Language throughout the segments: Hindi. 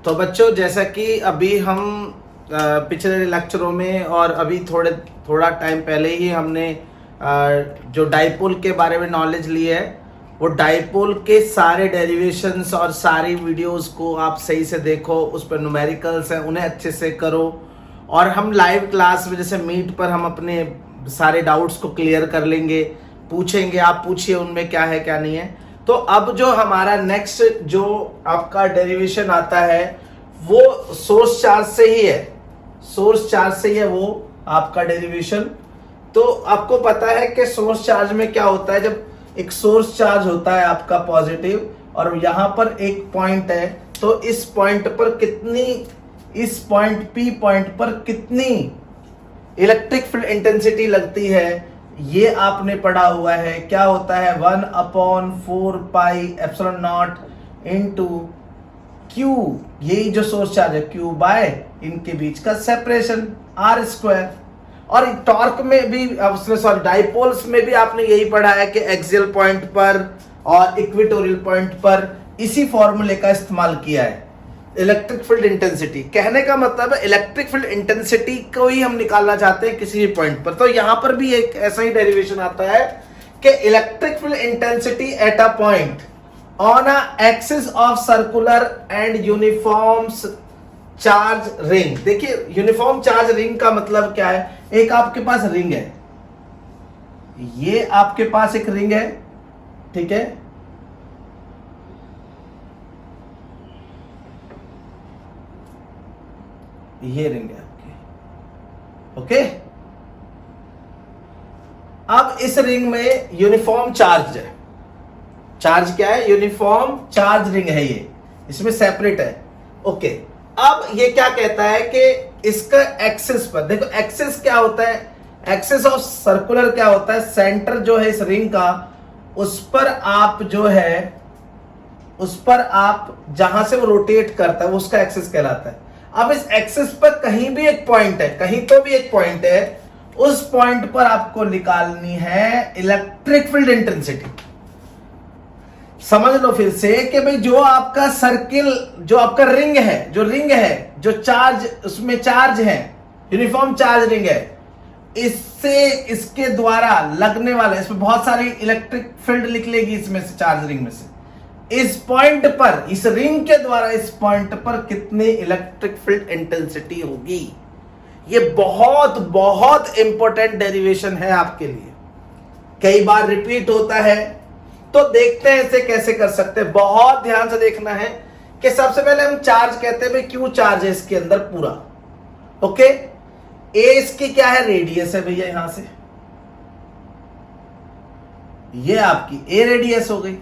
तो बच्चों, जैसा कि अभी हम पिछले लेक्चरों में और अभी थोड़ा टाइम पहले ही हमने जो डाइपोल के बारे में नॉलेज ली है, वो डाइपोल के सारे डेरिवेशंस और सारी वीडियोस को आप सही से देखो, उस पर न्यूमेरिकल्स हैं उन्हें अच्छे से करो। और हम लाइव क्लास में जैसे मीट पर हम अपने सारे डाउट्स को क्लियर कर लेंगे, पूछेंगे, आप पूछिए उनमें क्या है क्या नहीं है। तो अब जो हमारा नेक्स्ट जो आपका डेरिवेशन आता है वो सोर्स चार्ज से ही है, सोर्स चार्ज से ही है वो आपका डेरिवेशन। तो आपको पता है कि सोर्स चार्ज में क्या होता है, जब एक सोर्स चार्ज होता है आपका पॉजिटिव और यहां पर एक पॉइंट है, तो इस पॉइंट पर कितनी, इस पॉइंट पी पॉइंट पर कितनी इलेक्ट्रिक फील्ड इंटेंसिटी लगती है, ये आपने पढ़ा हुआ है। क्या होता है 1/4 pi epsilon naught into Q, यही जो सोर्स चार्ज है, क्यू बाय इनके बीच का सेपरेशन आर स्क्वायर। और टॉर्क में भी, सॉरी डाइपोल्स में भी आपने यही पढ़ा है कि एक्सियल पॉइंट पर और इक्वेटोरियल पॉइंट पर इसी फॉर्मूले का इस्तेमाल किया है, इलेक्ट्रिक फील्ड इंटेंसिटी। कहने का मतलब है इलेक्ट्रिक फील्ड इंटेंसिटी को ही हम निकालना चाहते हैं किसी भी पॉइंट पर। तो यहां पर भी एक ऐसा ही डेरिवेशन आता है कि electric field intensity at a point on a axis of circular and uniform charge ring. देखिए यूनिफॉर्म चार्ज रिंग का मतलब क्या है, एक आपके पास रिंग है, ये आपके पास एक रिंग है, ठीक है, ये रिंग है आपकी, ओके। अब इस रिंग में यूनिफॉर्म चार्ज है, चार्ज क्या है, यूनिफॉर्म चार्ज रिंग है ये, इसमें सेपरेट है, ओके। अब ये क्या कहता है कि इसका एक्सिस पर देखो, एक्सिस क्या होता है, एक्सिस ऑफ सर्कुलर क्या होता है, सेंटर जो है इस रिंग का, उस पर आप जो है, उस पर आप जहां से वो रोटेट करता है वो उसका एक्सिस कहलाता है। अब इस एक्सिस पर कहीं भी एक पॉइंट है, कहीं तो भी एक पॉइंट है, उस पॉइंट पर आपको निकालनी है इलेक्ट्रिक फील्ड इंटेंसिटी। समझ लो फिर से कि भाई जो आपका सर्किल, जो आपका रिंग है, जो रिंग है, जो चार्ज, उसमें चार्ज है, यूनिफॉर्म चार्ज रिंग है, इससे, इसके द्वारा लगने वाला, इसमें बहुत सारी इलेक्ट्रिक फील्ड निकलेगी इसमें से, चार्ज रिंग में से। इस पॉइंट पर, इस रिंग के द्वारा इस पॉइंट पर कितनी इलेक्ट्रिक फील्ड इंटेंसिटी होगी, ये बहुत बहुत इंपॉर्टेंट डेरिवेशन है आपके लिए, कई बार रिपीट होता है। तो देखते हैं इसे कैसे कर सकते हैं, बहुत ध्यान से देखना है कि सबसे पहले हम चार्ज कहते हैं भाई, क्यू चार्ज है इसके अंदर पूरा, ओके। ए इसकी क्या है, रेडियस है भैया, यहां से ये आपकी ए रेडियस हो गई,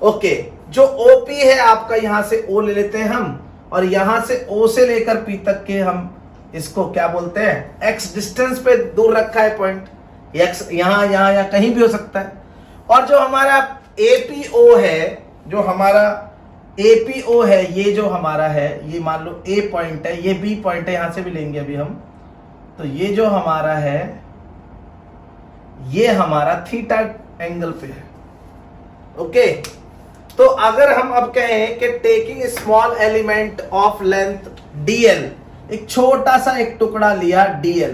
ओके। जो ओपी है आपका, यहां से ओ ले लेते हैं हम, और यहां से ओ से लेकर पी तक के हम इसको क्या बोलते हैं, एक्स डिस्टेंस पे दूर रखा है पॉइंट, एक्स यहां यहां या कहीं भी हो सकता है। और जो हमारा एपीओ है, जो हमारा एपीओ है, ये जो हमारा है, ये मान लो ए पॉइंट है, ये बी पॉइंट है, यहां से भी लेंगे अभी हम, तो ये जो हमारा है, ये हमारा थीटा एंगल पे है, ओके। तो अगर हम अब कहें कि taking small element of length DL, एक छोटा सा एक टुकड़ा लिया डीएल,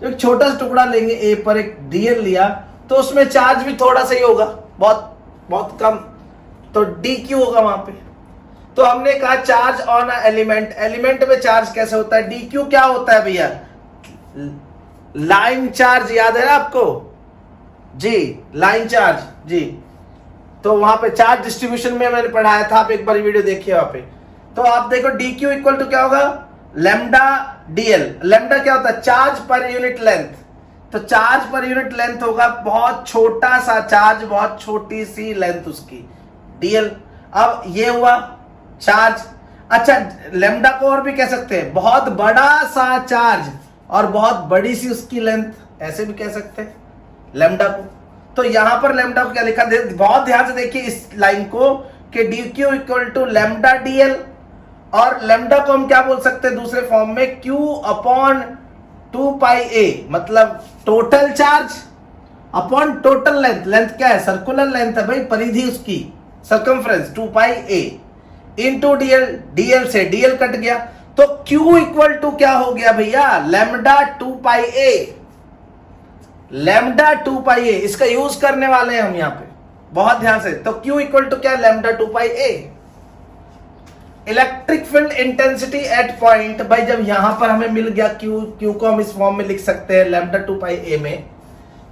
तो एक छोटा सा टुकड़ा लेंगे ए पर, एक डीएल लिया, तो उसमें चार्ज भी थोड़ा सा ही होगा, बहुत बहुत कम, तो डी क्यू होगा वहां पे। तो हमने कहा charge on a element, element में चार्ज कैसे होता है, डी क्यू क्या होता है भैया, लाइन चार्ज, याद है ना आपको जी, लाइन चार्ज जी। तो वहां पे चार्ज डिस्ट्रीब्यूशन में मैंने पढ़ाया था, आप एक बार वीडियो देखिए वहां पे। तो आप देखो डी क्यू इक्वल टू क्या होगा, लैम्डा डीएल। लैम्डा क्या होता है, चार्ज पर यूनिट लेंथ, तो चार्ज पर यूनिट लेंथ होगा बहुत छोटा सा चार्ज, बहुत छोटी सी लेंथ उसकी, डीएल। अब ये हुआ चार्ज। अच्छा, लैम्डा को और भी कह सकते हैं बहुत बड़ा सा चार्ज और बहुत बड़ी सी उसकी लेंथ, ऐसे भी कह सकते हैं लैम्डा को। तो यहां पर लैम्डा को क्या लिखा, बहुत ध्यान से देखिए इस लाइन को, कि D Q equal to lambda DL, और लैम्डा को हम क्या बोल सकते हैं दूसरे फॉर्म में, क्यू अपॉन 2 पाई ए, मतलब total charge upon total length. Length क्या है, सर्कुलर लेंथ है भाई, परिधि उसकी, सर्कमफ्रेंस 2 पाई ए इंटू डीएल, डीएल से डीएल कट गया, तो Q इक्वल टू क्या हो गया भैया, लैम्डा 2 पाई ए, लैम्डा 2 पाई ए। इसका यूज करने वाले हैं हम यहां पे, बहुत ध्यान से। तो Q इक्वल टू क्या, lambda 2 pi A. Electric field intensity at point, भाई जब यहां पर हमें मिल गया Q को हम इस फॉर्म में लिख सकते हैं लैम्डा 2 पाई ए में,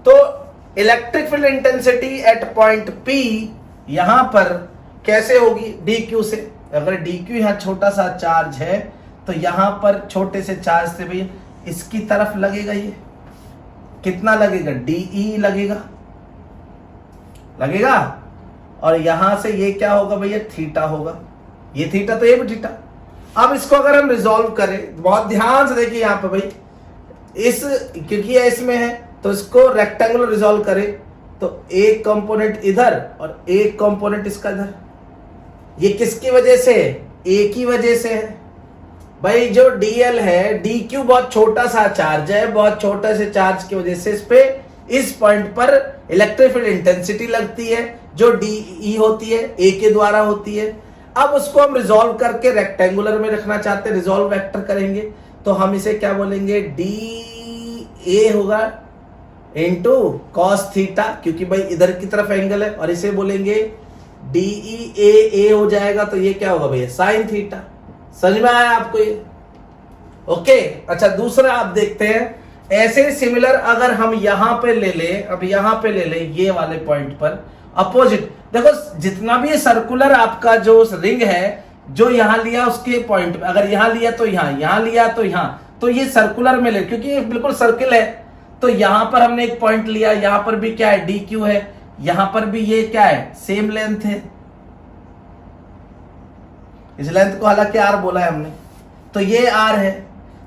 तो electric field intensity at point P यहां पर कैसे होगी, dq से। अगर dq यहां छोटा सा चार्ज है तो यहां पर छोटे से चार्ज से भी इसकी तरफ लगेगा, ये कितना लगेगा, de लगेगा, लगेगा। और यहां से ये क्या होगा भैया, थीटा होगा, ये थीटा तो ये भी थीटा। अब इसको अगर हम रिजॉल्व करें, बहुत ध्यान से देखिए यहां पर भाई, इस क्योंकि ये इसमें है तो इसको रेक्टेंगुलर रिजॉल्व करें, तो एक कंपोनेंट इधर और एक कंपोनेंट इसका इधर। ये किसकी वजह से, ए की वजह से है भाई। जो डीएल है, dq बहुत छोटा सा चार्ज है, बहुत छोटे से चार्ज की वजह से इस पे, इस पॉइंट पर इलेक्ट्रिक फील्ड इंटेंसिटी लगती है जो de होती है, ए के द्वारा होती है। अब उसको हम रिजॉल्व करके रेक्टेंगुलर में रखना चाहते हैं, रिजॉल्व वेक्टर करेंगे, तो हम इसे क्या बोलेंगे, da होगा इंटू कॉस थीटा, क्योंकि भाई इधर की तरफ एंगल है, और इसे बोलेंगे DEA हो जाएगा, तो ये क्या होगा भैया, साइन थीटा। समझ में आया आपको ये, ओके। अच्छा दूसरा आप देखते हैं, ऐसे सिमिलर अगर हम यहां पे ले ले, अब यहां पे ले ले ये वाले पॉइंट पर अपोजिट, देखो जितना भी सर्कुलर आपका जो रिंग है, जो यहां लिया उसके पॉइंट पे, अगर यहां लिया तो यहां लिया तो यहां, तो ये सर्कुलर में ले, क्योंकि ये बिल्कुल सर्किल है, तो यहां पर हमने एक पॉइंट लिया, यहां पर भी क्या है, dq है, यहां पर भी ये क्या है, सेम लेंथ है, इस लेंथ को हालांकि r बोला है हमने, तो ये r है,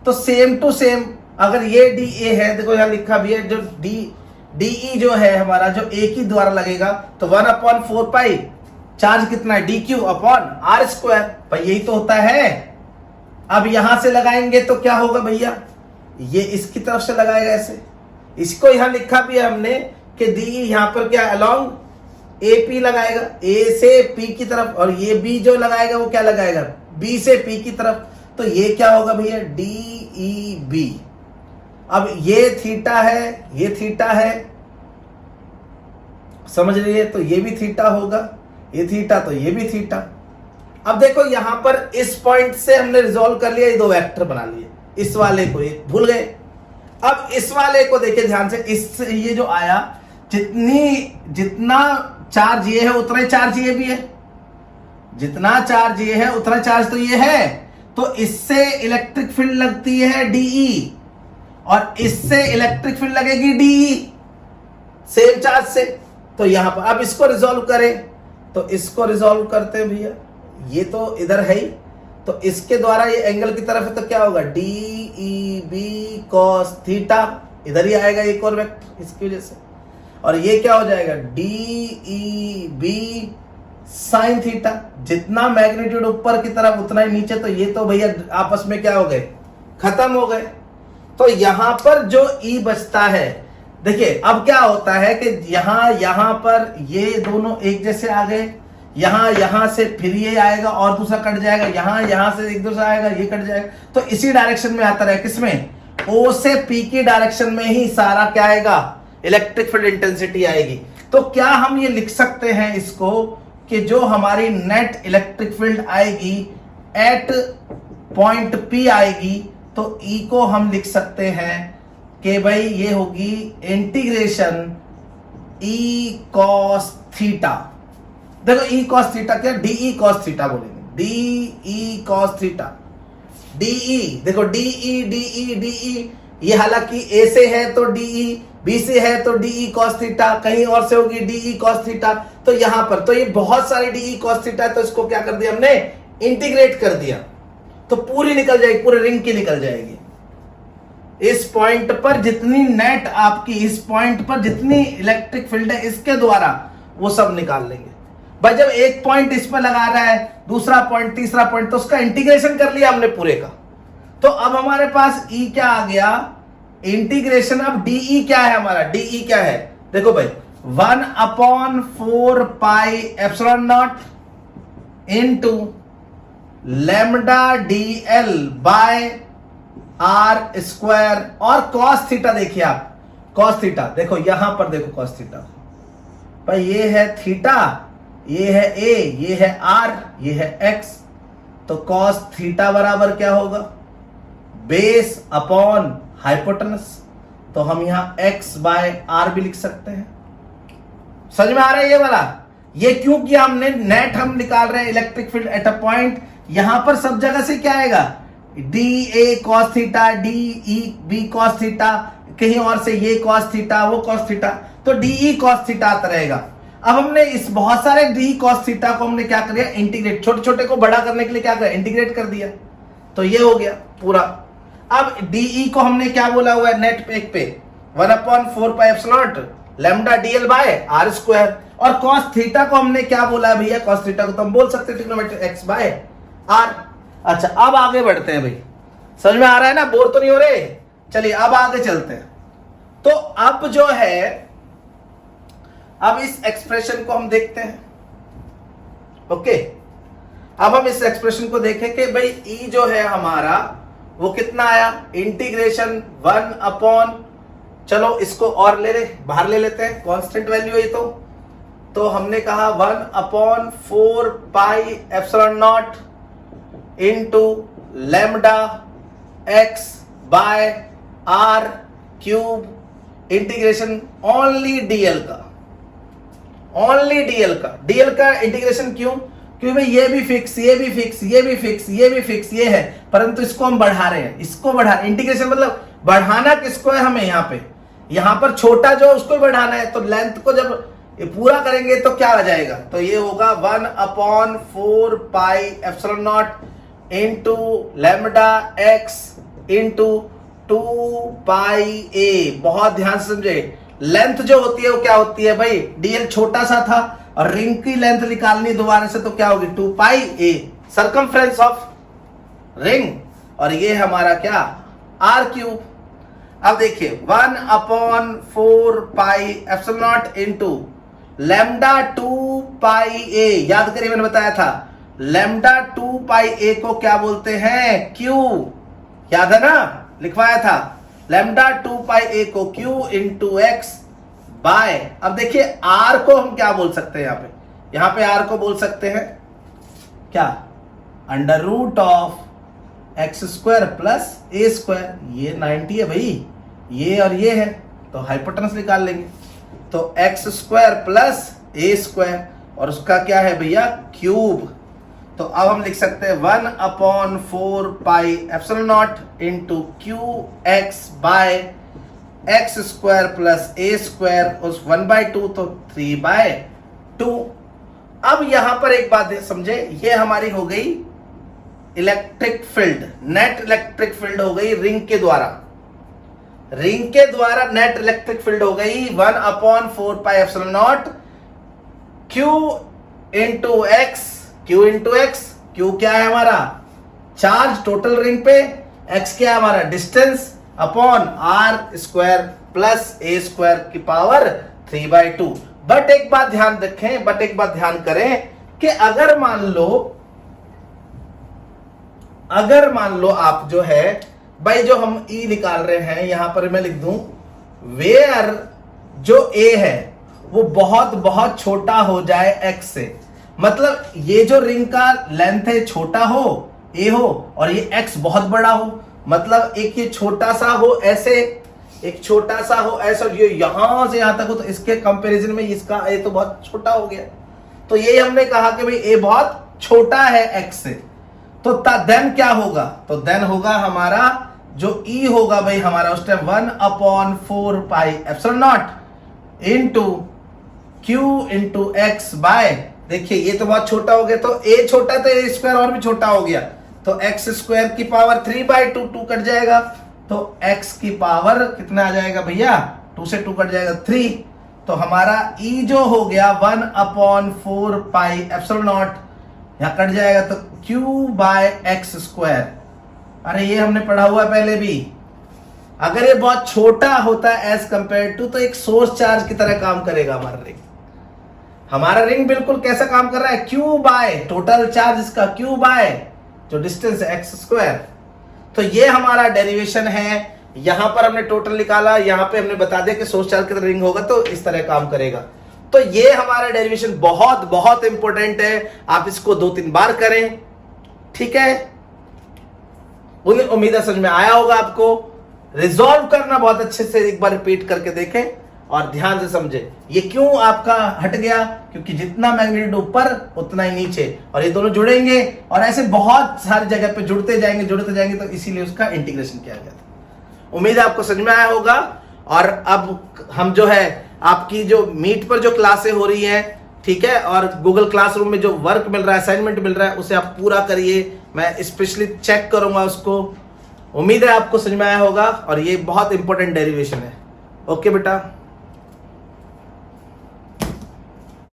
तो सेम टू सेम अगर ये da है, देखो यहां लिखा भी है, जो de जो है हमारा, जो a की द्वारा लगेगा, तो 1/4 पाई चार्ज कितना है, dq अपॉन r स्क्वायर, भाई यही तो होता है। अब यहां से लगाएंगे तो क्या होगा भैया, ये इसकी तरफ से लगाएगा ऐसे, इसको यहां लिखा भी है हमने कि डी यहां पर क्या अलोंग AP लगाएगा, A से P की तरफ, और ये B जो लगाएगा वो क्या लगाएगा, B से P की तरफ, तो ये क्या होगा भैया, DEB। अब ये थीटा है, ये थीटा है, समझ रही है, तो ये भी थीटा होगा, ये थीटा तो ये भी थीटा। अब देखो यहां पर इस पॉइंट से हमने रिजॉल्व कर लिया, ये दो वेक्टर बना लिए, इस वाले को ये भूल गए। अब इस वाले को देखिए ध्यान से, इस ये जो आया, जितना चार्ज ये है उतना ही चार्ज ये भी है, जितना चार्ज ये है उतना चार्ज तो ये है, तो इससे इलेक्ट्रिक फील्ड लगती है DE, और इससे इलेक्ट्रिक फील्ड लगेगी DE, सेम चार्ज से। तो यहां पर अब इसको रिजॉल्व करें, तो इसको रिजॉल्व करते हैं भैया, ये तो इधर है ही, तो इसके द्वारा ये एंगल की तरफ है, तो क्या होगा, DEB cos थीटा, इधर ही आएगा एक और वेक्टर इसकी वजह से, और ये क्या हो जाएगा, DEB साइन थीटा। जितना मैग्नीट्यूड ऊपर की तरफ उतना ही नीचे, तो ये तो भैया आपस में क्या हो गए, खत्म हो गए। तो यहां पर जो E बचता है, देखिए अब क्या होता है कि यहां पर ये दोनों एक जैसे आ गए, यहां से फिर ये आएगा और दूसरा कट जाएगा, यहां से एक दूसरा आएगा, ये कट जाएगा, तो इसी डायरेक्शन में आता रहे, किसमें, O से P की डायरेक्शन में ही सारा क्या आएगा, इलेक्ट्रिक फील्ड इंटेंसिटी आएगी। तो क्या हम ये लिख सकते हैं इसको कि जो हमारी नेट इलेक्ट्रिक फील्ड आएगी एट पॉइंट P आएगी, तो E को हम लिख सकते हैं कि भाई ये होगी इंटीग्रेशन E cos थीटा। देखो E cos थीटा क्या, DE cos थीटा बोलेंगे, DE cos थीटा, DE देखो DE, ये हालांकि A से है तो DE, B से है तो DE cos थीटा, कहीं और से होगी DE cos थीटा, तो यहां पर तो ये बहुत सारी DE cos थीटा है, तो इसको क्या कर दिया हमने, इंटीग्रेट कर दिया, तो पूरी निकल जाएगी, पूरे रिंग की निकल जाएगी। इस पॉइंट पर जितनी नेट आपकी, इस पॉइंट पर जितनी इलेक्ट्रिक फील्ड है, इसके द्वारा वो सब निकाल लेंगे। भाई जब एक पॉइंट इस पर लगा रहा है, दूसरा पॉइंट, तीसरा पॉइंट, तो उसका इंटीग्रेशन कर लिया हमने पूरे का, तो अब हमारे पास E क्या आ गया, इंटीग्रेशन। अब DE क्या है हमारा, DE क्या है, देखो भाई 1/4 pi epsilon naught into lambda DL by R square, और कॉस थीटा देखिए आप, कॉस थीटा देखो यहां पर, देखो कॉस थीटा भाई, ये है थीटा, ये है A, ये है R, ये है X, तो कॉस थीटा बराबर क्या होगा, बेस अपॉन हाइपोटेनस, तो हम यहां x बाय R भी लिख सकते हैं। समझ में आ रहा है ये वाला? ये क्यों किया हमने, नेट हम निकाल रहे हैं electric field at a point, यहां पर सब जगह से क्या आएगा, DA cos theta, DE cos theta, कहीं और से ये cos थीटा, वो cos थीटा, तो DE cos थीटा आता रहेगा। अब हमने इस बहुत सारे DE cos थीटा को हमने क्या किया, इंटीग्रेट, छोटे छोटे को बड़ा करने के लिए क्या किया, इंटीग्रेट कर दिया, तो ये हो गया पूरा। अब DE को हमने क्या बोला हुआ है नेट पे, एक पे 1/4πε0 lambda DL by R square, और cos थीटा को हमने क्या बोला है भैया, cos थीटा को तो हम बोल सकते हैं ट्रिग्नोमेट्रिक x बाय R। अच्छा अब आगे बढ़ते हैं भाई, समझ में आ रहा है ना, बोर तो नहीं हो रहे? चलिए अब आगे चलते हैं। तो अब जो है, अब इस एक्सप्रेशन को हम देखते हैं। ओके, अब हम इस एक्सप्रेशन को देखें कि भाई E जो है हमारा वो कितना आया, इंटीग्रेशन 1 अपॉन, चलो इसको और बाहर ले लेते हैं, कांस्टेंट वैल्यू है तो हमने कहा 1/4πε0 into lambda x by R cube, integration only DL का, ओनली DL का इंटीग्रेशन क्यों, क्योंकि भाई ये भी फिक्स, ये भी फिक्स, ये भी फिक्स, ये भी फिक्स, ये है, परंतु इसको हम बढ़ा रहे हैं, इसको बढ़ा, इंटीग्रेशन मतलब बढ़ाना किसको है हमें, यहां पर छोटा जो उसको बढ़ाना है, तो लेंथ को जब ये पूरा करेंगे तो क्या आ जाएगा, तो ये होगा 1/4πε0 into lambda x into 2πa। बहुत ध्यान से समझे, लेंथ जो होती है वो क्या होती है भाई, DL छोटा सा था और रिंग की लेंथ निकालनी दोबारा से, तो क्या होगी 2πa, सरकमफ्रेंस ऑफ रिंग, और ये हमारा क्या R क्यूब। अब देखिए 1/4πε0 इंटू लैम्डा 2πa, याद करिए मैंने बताया था लैम्डा 2πa को क्या बोलते हैं, Q, याद है ना, लिखवाया था, लैम्डा 2πa को Q इंटू x बाय, अब देखिए R को हम क्या बोल सकते हैं, यहां पे R को बोल सकते हैं क्या, under root of x square plus a square, ये 90 है भाई, ये और ये है, तो हाइपोटेनस निकाल लेंगे, तो x square plus a square, और उसका क्या है भैया क्यूब, तो अब हम लिख सकते हैं 1/4πε0 into QX by x square plus a square, उस 1/2 तो 3/2। अब यहां पर एक बात समझे, ये हमारी हो गई electric field, net electric field हो गई रिंग के द्वारा, नेट इलेक्ट्रिक फील्ड हो गई 1/4πε0 Q इंटू x, Q क्या है हमारा चार्ज टोटल रिंग पे, x क्या है हमारा distance, upon R square plus a square की पावर 3/2। बट एक बात ध्यान रखें, ध्यान करें कि अगर मान लो आप जो है भाई, जो हम E निकाल रहे हैं, यहां पर मैं लिख दूं वेयर जो A है वो बहुत छोटा हो जाए x से, मतलब ये जो रिंग का लेंथ है छोटा हो A हो, और ये x बहुत बड़ा हो, मतलब एक ये छोटा सा हो ऐसे, एक छोटा सा हो ऐसा, ये यहां से यहां तक हो, तो इसके कंपैरिजन में इसका A तो बहुत छोटा हो गया, तो ये हमने कहा कि भाई A बहुत छोटा है x से, तो देन क्या होगा, तो देन होगा हमारा जो E होगा भाई हमारा उस time 1/4πε0 into Q into x by, देखिए ये तो बहुत छोटा हो गया, तो A छोटा तो A स्क्वायर और भी छोटा हो गया, तो x स्क्वायर की पावर 3/2, 2 कट जाएगा, तो x की पावर कितना आ जाएगा भैया, 2 से 2 कट जाएगा 3, तो हमारा E जो हो गया 1/4πε0 यहां कट जाएगा, तो Q बाय x स्क्वायर, अरे ये हमने पढ़ा हुआ है पहले भी, अगर ये बहुत छोटा होता है एज कंपेयर टू, तो एक सोर्स चार्ज की तरह काम करेगा हमारा रिंग बिल्कुल कैसा काम कर रहा है, Q बाय टोटल चार्ज इसका Q बाय जो डिस्टेंस है एक्स स्क्वायर। तो ये हमारा डेरिवेशन है। यहां पर हमने टोटल निकाला, यहां पे हमने बता दिया कि सोर्स चार्ज की तरह रिंग होगा तो इस तरह काम करेगा। तो ये हमारा डेरिवेशन बहुत बहुत इंपॉर्टेंट है, आप इसको 2-3 बार करें, ठीक है। उम्मीद है समझ में आया होगा आपको। रिजॉल्व करना बहुत अच्छे से एक बार रिपीट करके देखें और ध्यान से समझे ये क्यों आपका हट गया, क्योंकि जितना मैग्नीट्यूड ऊपर उतना ही नीचे, और ये दोनों जुड़ेंगे और ऐसे बहुत सारी जगह पे जुड़ते जाएंगे, तो इसीलिए उसका इंटीग्रेशन किया गया था। उम्मीद है आपको समझ में आया होगा। और अब हम जो है आपकी जो मीट पर जो क्लासें हो रही हैं, ठीक है, और गूगल क्लासरूम में जो वर्क मिल रहा है, असाइनमेंट मिल रहा है, उसे आप पूरा करिए। मैं स्पेशली चेक करूंगा उसको। उम्मीद है आपको समझ में आया होगा और ये बहुत इंपॉर्टेंट डेरिवेशन है। ओके बेटा।